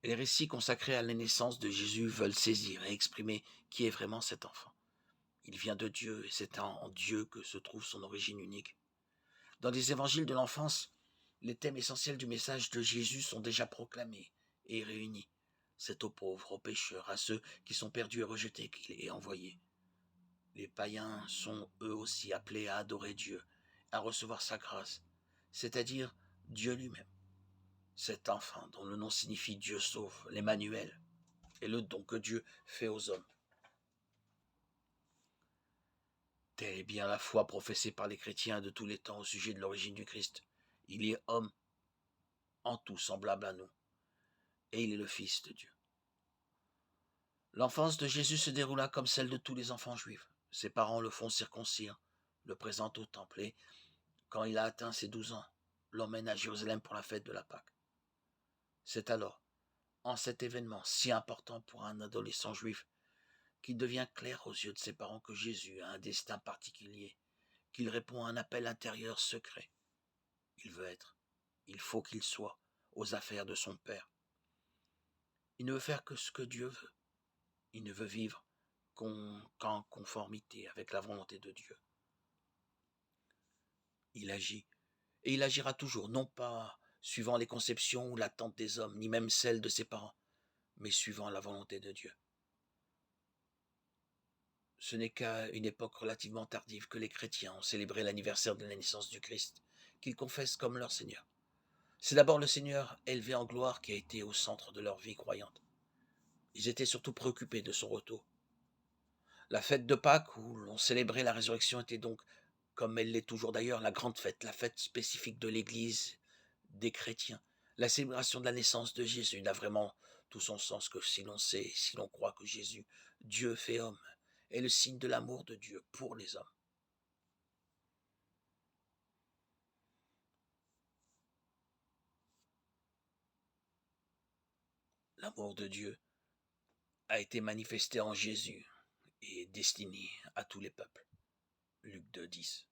Les récits consacrés à la naissance de Jésus veulent saisir et exprimer qui est vraiment cet enfant. Il vient de Dieu et c'est en Dieu que se trouve son origine unique. Dans les évangiles de l'enfance, les thèmes essentiels du message de Jésus sont déjà proclamés et réunis. C'est aux pauvres, aux pécheurs, à ceux qui sont perdus et rejetés qu'il est envoyé. Les païens sont eux aussi appelés à adorer Dieu, à recevoir sa grâce, c'est-à-dire Dieu lui-même. Cet enfant dont le nom signifie Dieu sauve, l'Emmanuel, est le don que Dieu fait aux hommes. Telle est bien la foi professée par les chrétiens de tous les temps au sujet de l'origine du Christ. Il est homme, en tout semblable à nous, et il est le Fils de Dieu. L'enfance de Jésus se déroula comme celle de tous les enfants juifs. Ses parents le font circoncire, le présentent au temple et, quand il a atteint ses 12 ans, l'emmène à Jérusalem pour la fête de la Pâque. C'est alors, en cet événement si important pour un adolescent juif, qu'il devient clair aux yeux de ses parents que Jésus a un destin particulier, qu'il répond à un appel intérieur secret. Il veut être, il faut qu'il soit, aux affaires de son Père. Il ne veut faire que ce que Dieu veut. Il ne veut vivre qu'en conformité avec la volonté de Dieu. Il agit, et il agira toujours, non pas suivant les conceptions ou l'attente des hommes, ni même celle de ses parents, mais suivant la volonté de Dieu. Ce n'est qu'à une époque relativement tardive que les chrétiens ont célébré l'anniversaire de la naissance du Christ, qu'ils confessent comme leur Seigneur. C'est d'abord le Seigneur élevé en gloire qui a été au centre de leur vie croyante. Ils étaient surtout préoccupés de son retour. La fête de Pâques, où l'on célébrait la résurrection, était donc, comme elle l'est toujours d'ailleurs, la grande fête, la fête spécifique de l'Église, des chrétiens. La célébration de la naissance de Jésus n'a vraiment tout son sens que si l'on sait, si l'on croit que Jésus, Dieu fait homme, est le signe de l'amour de Dieu pour les hommes. L'amour de Dieu a été manifesté en Jésus et est destiné à tous les peuples. Luc 2, 10.